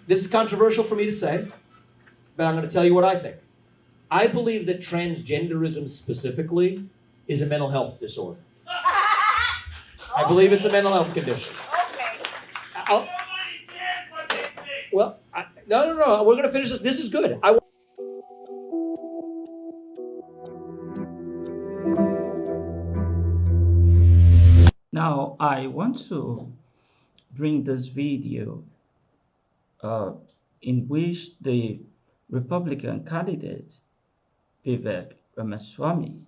This is controversial for me to say, but I'm going to tell you what I think. I believe that transgenderism specifically is a mental health disorder. I believe it's a mental health condition. Okay. No. We're going to finish this. This is good. Now, I want to bring this video in which the Republican candidate, Vivek Ramaswamy,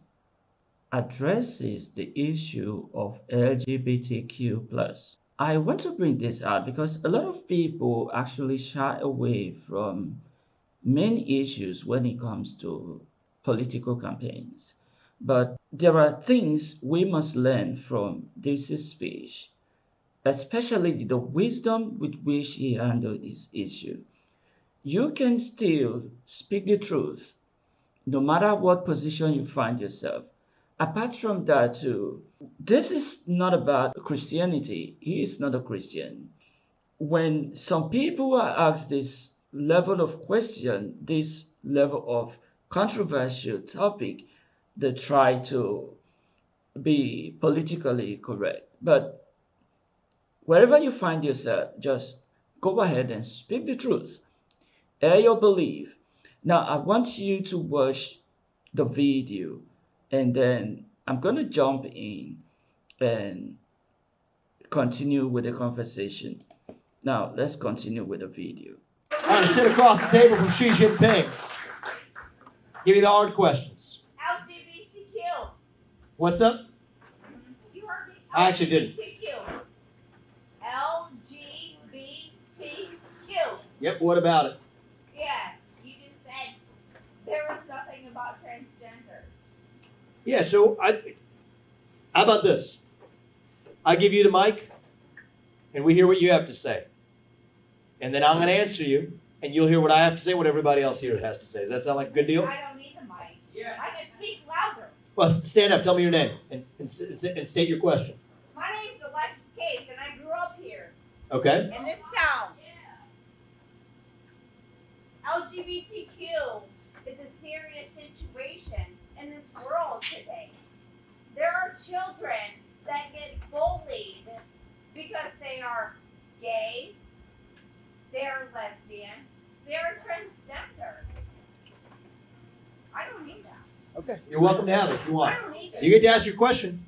addresses the issue of LGBTQ+. I want to bring this out because a lot of people actually shy away from main issues when it comes to political campaigns. But there are things we must learn from this speech, especially the wisdom with which he handled this issue. You can still speak the truth, no matter what position you find yourself. Apart from that, too, this is not about Christianity. He is not a Christian. When some people are asked this level of question, this level of controversial topic, they try to be politically correct. But wherever you find yourself, just go ahead and speak the truth. Air your belief. Now, I want you to watch the video, and then I'm going to jump in and continue with the conversation. Now, let's continue with the video. I'm going to sit across the table from Xi Jinping. Give you the hard questions. LGBTQ. What's up? You heard me. I actually didn't. LGBTQ. Yep, what about it? Yeah, you just said there was nothing about transgender. Yeah, so how about this? I give you the mic, and we hear what you have to say. And then I'm going to answer you, and you'll hear what I have to say, what everybody else here has to say. Does that sound like a good deal? I don't need the mic. Yes. I can speak louder. Well, stand up. Tell me your name and state your question. My name's Alexis Case, and I grew up here. Okay. In this town. LGBTQ is a serious situation in this world today. There are children that get bullied because they are gay, they're lesbian, they're transgender. I don't need that. Okay. You're welcome to have it if you want. I don't need it. You get to ask your question,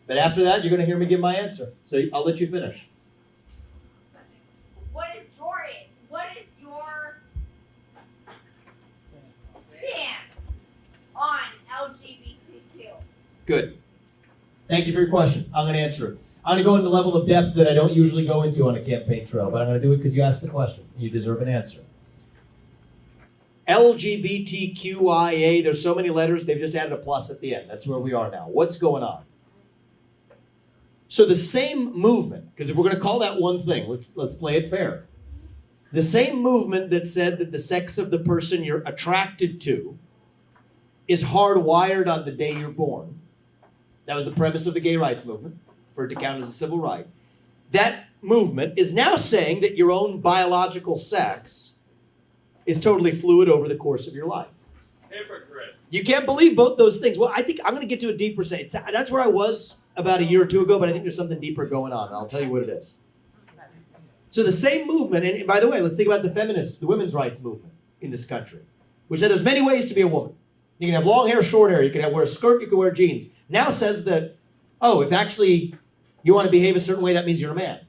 but after that, you're going to hear me give my answer. So I'll let you finish. What is your stance on LGBTQ? Good. Thank you for your question. I'm going to answer it. I'm going to go into a level of depth that I don't usually go into on a campaign trail, but I'm going to do it because you asked the question. You deserve an answer. LGBTQIA, there's so many letters, they've just added a plus at the end. That's where we are now. What's going on? So the same movement, because if we're going to call that one thing, let's play it fair. The same movement that said that the sex of the person you're attracted to is hardwired on the day you're born. That was the premise of the gay rights movement, for it to count as a civil right. That movement is now saying that your own biological sex is totally fluid over the course of your life. Hypocrite. You can't believe both those things. Well, I think I'm going to get to a deeper say. That's where I was about a year or two ago, but I think there's something deeper going on, and I'll tell you what it is. So the same movement, and by the way, let's think about the women's rights movement in this country, which said there's many ways to be a woman. You can have long hair, short hair, you can wear a skirt, you can wear jeans. Now says that, if actually you want to behave a certain way, that means you're a man.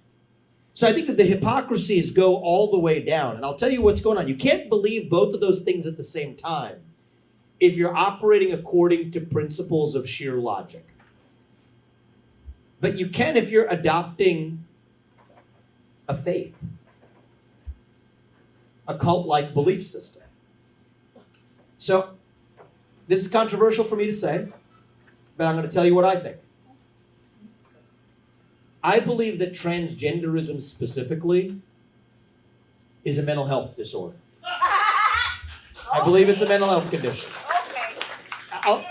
So I think that the hypocrisies go all the way down, and I'll tell you what's going on. You can't believe both of those things at the same time if you're operating according to principles of sheer logic. But you can if you're adopting a faith, a cult-like belief system. So this is controversial for me to say, but I'm going to tell you what I think. I believe that transgenderism specifically is a mental health disorder. I believe it's a mental health condition. Okay.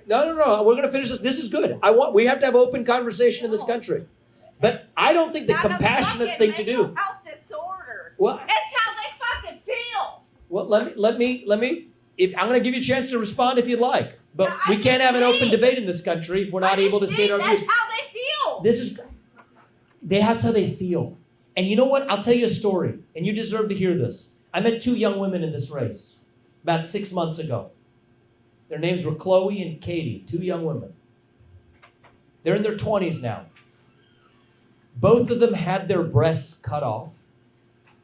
No. We're going to finish this. This is good. We have to have open conversation in this country. But I don't think the Not a compassionate fucking thing to mental do. health disorder. Well, It's how they fucking feel. well, let me. If I'm going to give you a chance to respond if you'd like, but No, we I can't have an just open think- debate in this country if we're not I able to just state our think views. That's how they feel. That's how they feel. And you know what? I'll tell you a story, and you deserve to hear this. I met two young women in this race about 6 months ago. Their names were Chloe and Katie, two young women. They're in their 20s now. Both of them had their breasts cut off.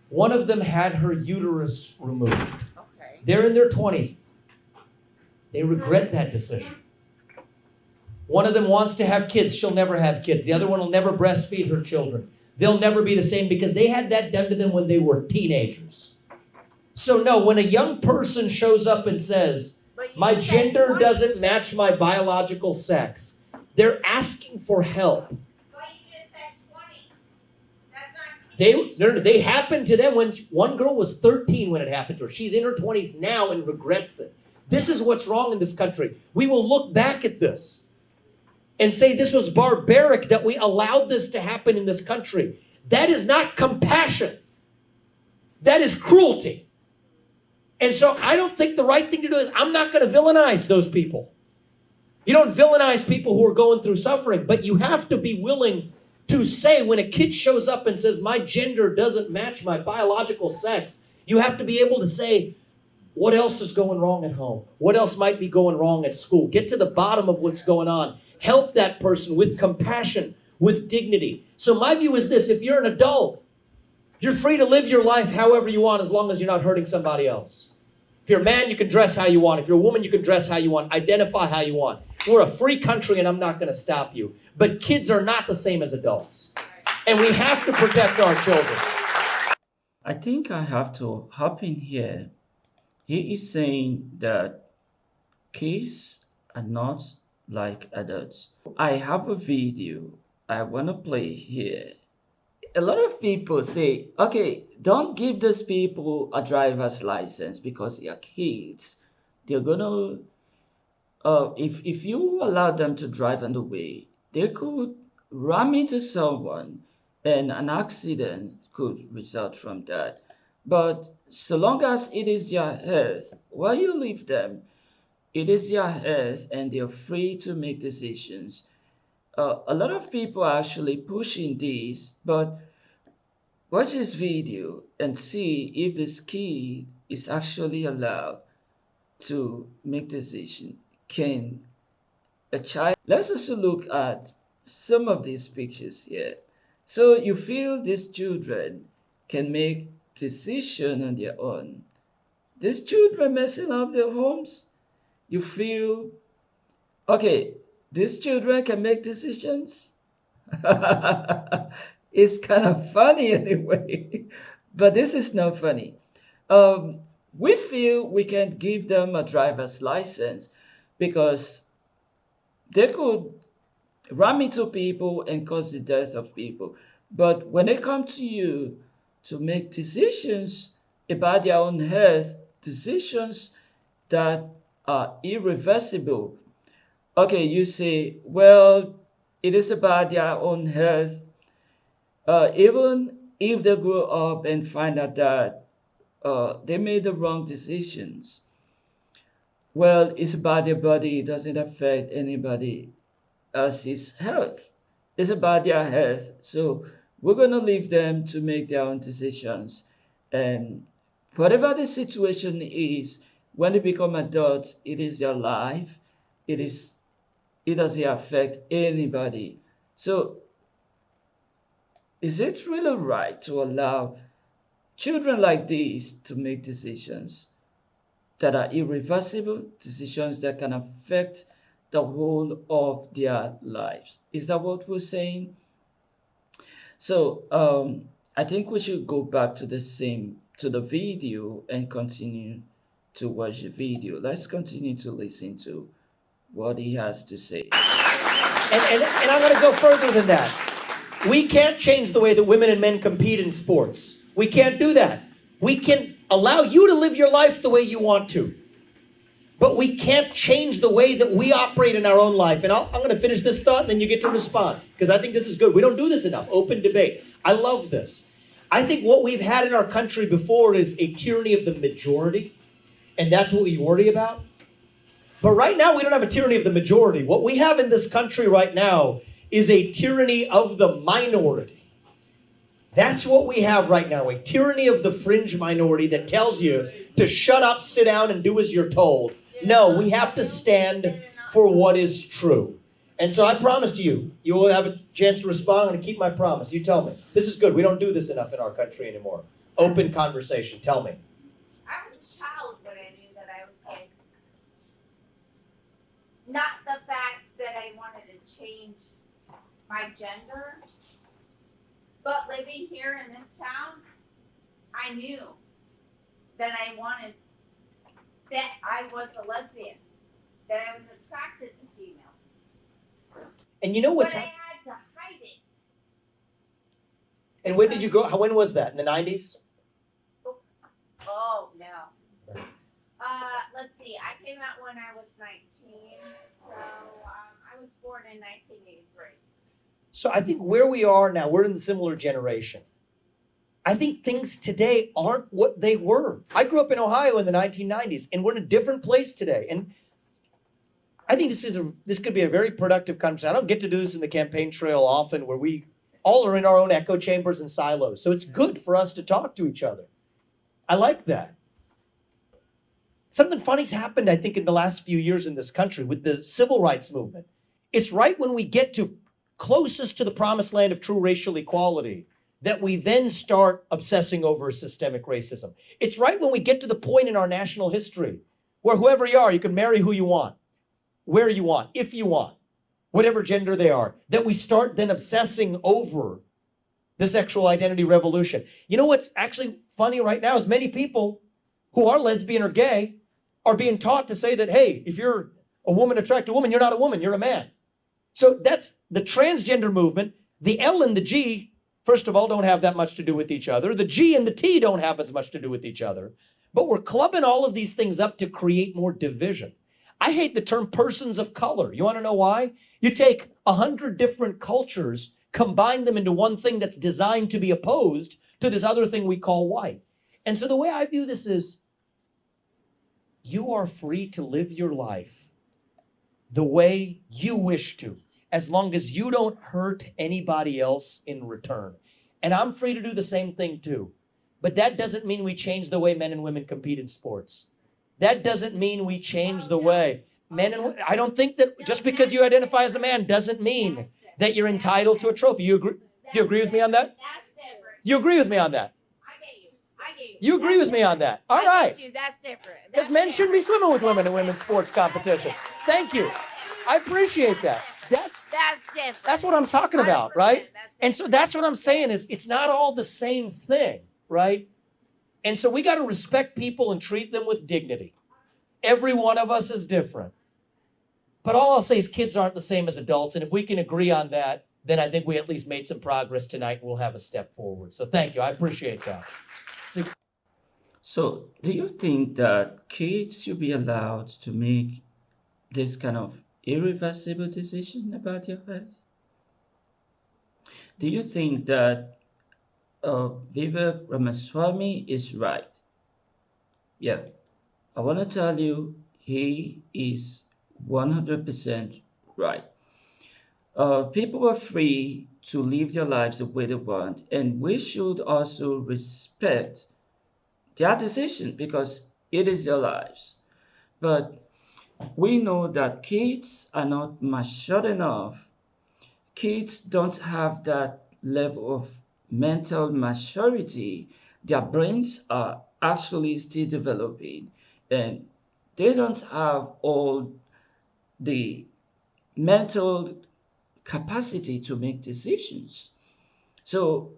One of them had her uterus removed. Okay. They're in their 20s. They regret that decision. One of them wants to have kids. She'll never have kids. The other one will never breastfeed her children. They'll never be the same because they had that done to them when they were teenagers. So no, when a young person shows up and says, But you my said gender 20. doesn't match my biological sex, they're asking for help. But you just said 20. That's not They happened to them when one girl was 13 when it happened to her. She's in her 20s now and regrets it. This is what's wrong in this country. We will look back at this and say this was barbaric that we allowed this to happen in this country. That is not compassion. That is cruelty. And so I don't think the right thing to do is I'm not going to villainize those people. You don't villainize people who are going through suffering, but you have to be willing to say when a kid shows up and says, my gender doesn't match my biological sex, you have to be able to say, what else is going wrong at home? What else might be going wrong at school? Get to the bottom of what's going on. Help that person with compassion, with dignity. So my view is this, if you're an adult, you're free to live your life however you want as long as you're not hurting somebody else. If you're a man, you can dress how you want. If you're a woman, you can dress how you want. Identify how you want. We're a free country and I'm not going to stop you. But kids are not the same as adults. And we have to protect our children. I think I have to hop in here. He is saying that kids are not like adults. I have a video I want to play here. A lot of people say, okay, don't give these people a driver's license because they are kids. They're gonna, if you allow them to drive on the way, they could ram into someone and an accident could result from that. But so long as it is your health, while you leave them, it is your health and they're free to make decisions. A lot of people are actually pushing this, but watch this video and see if this kid is actually allowed to make decisions. Can a child... Let's also look at some of these pictures here. So you feel these children can make decisions on their own. These children messing up their homes, you feel, okay, these children can make decisions? It's kind of funny anyway, but this is not funny. We feel we can give them a driver's license because they could ram into people and cause the death of people. But when they come to you to make decisions about their own health, decisions that are irreversible, okay, you say, well, it is about their own health. Even if they grow up and find out that they made the wrong decisions, well, it's about their body. It doesn't affect anybody else's health. It's about their health. So we're going to leave them to make their own decisions. And whatever the situation is, when they become adults, it is their life. It doesn't affect anybody. So is it really right to allow children like these to make decisions that are irreversible, decisions that can affect the whole of their lives? Is that what we're saying? So I think we should go back to the video and continue to watch the video. Let's continue to listen to what he has to say. And I'm going to go further than that. We can't change the way that women and men compete in sports. We can't do that. We can allow you to live your life the way you want to. But we can't change the way that we operate in our own life. And I'm going to finish this thought and then you get to respond. Because I think this is good. We don't do this enough. Open debate. I love this. I think what we've had in our country before is a tyranny of the majority. And that's what we worry about. But right now, we don't have a tyranny of the majority. What we have in this country right now is a tyranny of the minority. That's what we have right now, a tyranny of the fringe minority that tells you to shut up, sit down, and do as you're told. No, we have to stand for what is true. And so I promise you, you will have a chance to respond. I'm going to keep my promise. You tell me. This is good. We don't do this enough in our country anymore. Open conversation. Tell me. I was a child when I knew that I was gay. Not the fact that I wanted to change my gender, but living here in this town, I knew that I wanted, that I was a lesbian, that I was attracted to females. And you know what's... But I had to hide it. And when did you grow? When was that? In the 90s? Oh, no. Let's see. I came out when I was 19, so I was born in 1983. So I think where we are now, we're in the similar generation. I think things today aren't what they were. I grew up in Ohio in the 1990s, and we're in a different place today. And I think this could be a very productive conversation. I don't get to do this in the campaign trail often, where we all are in our own echo chambers and silos. So it's good for us to talk to each other. I like that. Something funny's happened, I think, in the last few years in this country with the civil rights movement. It's right when we get to closest to the promised land of true racial equality that we then start obsessing over systemic racism. It's right when we get to the point in our national history where whoever you are, you can marry who you want, where you want, if you want, whatever gender they are, that we start then obsessing over the sexual identity revolution. You know what's actually funny right now is many people who are lesbian or gay are being taught to say that, hey, if you're a woman attracted to a woman, you're not a woman, you're a man. So that's the transgender movement. The L and the G, first of all, don't have that much to do with each other. The G and the T don't have as much to do with each other. But we're clubbing all of these things up to create more division. I hate the term persons of color. You want to know why? You take 100 different cultures, combine them into one thing that's designed to be opposed to this other thing we call white. And so the way I view this is, you are free to live your life the way you wish to, as long as you don't hurt anybody else in return. And I'm free to do the same thing too. But that doesn't mean we change the way men and women compete in sports. That doesn't mean we change the way men and women, I don't think that just because you identify as a man doesn't mean that you're entitled to a trophy. You agree? Do you agree with me on that? You agree with me on that? You agree with me on that? All right. That's different. Because men shouldn't be swimming with women in women's sports competitions. Thank you. I appreciate that. That's different. That's what I'm talking about, right? And so that's what I'm saying is it's not all the same thing, right? And so we got to respect people and treat them with dignity. Every one of us is different. But all I'll say is kids aren't the same as adults. And if we can agree on that, then I think we at least made some progress tonight. We'll have a step forward. So thank you. I appreciate that. So, do you think that kids should be allowed to make this kind of irreversible decision about their health? Do you think that Vivek Ramaswamy is right? Yeah, I want to tell you he is 100% right. People are free to live their lives the way they want, and we should also respect their decision because it is their lives. But we know that kids are not matured enough. Kids don't have that level of mental maturity. Their brains are actually still developing, and they don't have all the mental capacity to make decisions. So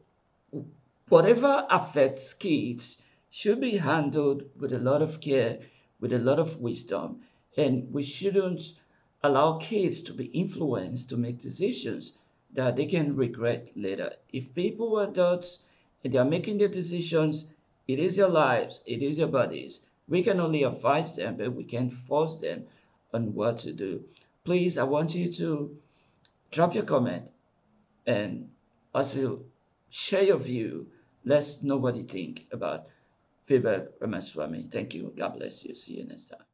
whatever affects kids should be handled with a lot of care, with a lot of wisdom, and we shouldn't allow kids to be influenced to make decisions that they can regret later. If people are adults and they are making their decisions, it is their lives, it is their bodies. We can only advise them, but we can't force them on what to do. Please, I want you to drop your comment and also share your view. Let's know what you think about Vivek Ramaswamy. Thank you. God bless you. See you next time.